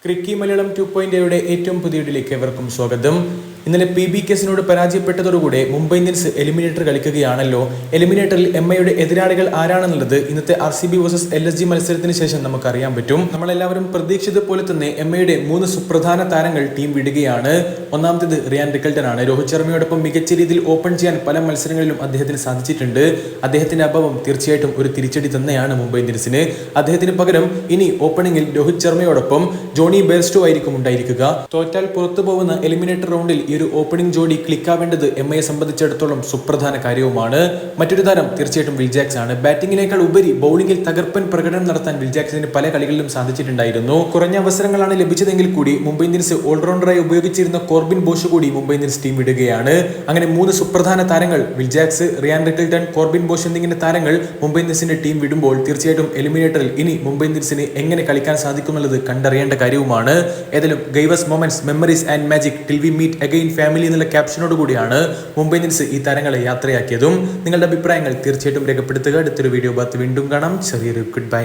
ക്രിക്കി മലയാളം 2.0 ഏറ്റവും പുതിയ വീഡിയോയിലേക്ക് ഏവർക്കും സ്വാഗതം. ഇന്നലെ PBKസിനോട് പരാജയപ്പെട്ടതോടുകൂടെ മുംബൈ ഇന്ത്യൻസ് എലിമിനേറ്റർ കളിക്കുകയാണല്ലോ. എലിമിനേറ്ററിൽ എംഐയുടെ എതിരാളികൾ ആരാണെന്നുള്ളത് ഇന്നത്തെ RCB വേഴ്സസ് LSG മത്സരത്തിന് ശേഷം നമുക്ക് അറിയാൻ പറ്റും. നമ്മളെല്ലാവരും പ്രതീക്ഷിച്ചതുപോലെ തന്നെ എംഐയുടെ 3 സുപ്രധാന താരങ്ങൾ ടീം വിടുകയാണ്. ഒന്നാമത്തേത് റിയാൻ റിക്കൽട്ടൺ ആണ്. രോഹിത് ശർമ്മയോടൊപ്പം മികച്ച രീതിയിൽ ഓപ്പൺ ചെയ്യാൻ പല മത്സരങ്ങളിലും അദ്ദേഹത്തിന് സാധിച്ചിട്ടുണ്ട്. അദ്ദേഹത്തിന്റെ അഭാവം തീർച്ചയായിട്ടും ഒരു തിരിച്ചടി തന്നെയാണ് മുംബൈ ഇന്ത്യൻസിന്. അദ്ദേഹത്തിന് പകരം ഇനി ഓപ്പണിംഗിൽ രോഹിത് ശർമ്മയോടൊപ്പം ജോണി ബെയർസ്റ്റോ ആയിരിക്കും ഉണ്ടായിരിക്കുക. തോറ്റാൽ പുറത്തു പോകുന്ന എലിമിനേറ്റർ റൗണ്ടിൽ ഈ ഒരു ഓപ്പണിംഗ് ജോഡി ക്ലിക്കാവേണ്ടത് എംഐയെ സംബന്ധിച്ചിടത്തോളം സുപ്രധാന കാര്യവുമാണ്. മറ്റൊരു താരം തീർച്ചയായിട്ടും വിൽ ജാക്സ് ആണ്. ബാറ്റിംഗിനേക്കാൾ ഉപരി ബൗളിംഗിൽ തകർപ്പൻ പ്രകടനം നടത്താൻ വിൽ ജാക്സിന് പല കളികളിലും സാധിച്ചിട്ടുണ്ടായിരുന്നു. കുറഞ്ഞ അവസരങ്ങളാണ് ലഭിച്ചതെങ്കിൽ കൂടി മുംബൈ ഇന്ത്യൻസ് ഓൾറൗണ്ടറായി ഉപയോഗിച്ചിരുന്ന കോർബിൻ ബോഷ് കൂടി മുംബൈ ഇന്ത്യൻസ് ടീം വിടുകയാണ്. അങ്ങനെ 3 സുപ്രധാന താരങ്ങൾ Will Jacks, Ryan Rickelton, Corbin Bosch എന്നിങ്ങനെ താരങ്ങൾ മുംബൈ ഇന്ത്യൻസിന്റെ ടീം വിടുമ്പോൾ തീർച്ചയായിട്ടും എലിമിനേറ്ററിൽ ഇനി മുംബൈ ഇന്ത്യൻസിന് എങ്ങനെ കളിക്കാൻ സാധിക്കുമെന്നുള്ളത് കണ്ടറിയേണ്ട കാര്യവുമാണ്. ഏതായാലും ഗൈവസ് moments, memories and magic till we meet again family എന്നുള്ള ക്യാപ്ഷനോട് കൂടിയാണ് മുംബൈ ഇന്ത്യൻസ് ഈ താരങ്ങളെ യാത്രയാക്കിയതും. നിങ്ങളുടെ അഭിപ്രായങ്ങൾ തീർച്ചയായിട്ടും രേഖപ്പെടുത്തുക. അടുത്തൊരു വീഡിയോ ഭാഗത്ത് വീണ്ടും കാണാം. ചെറിയൊരു ഗുഡ് ബൈ.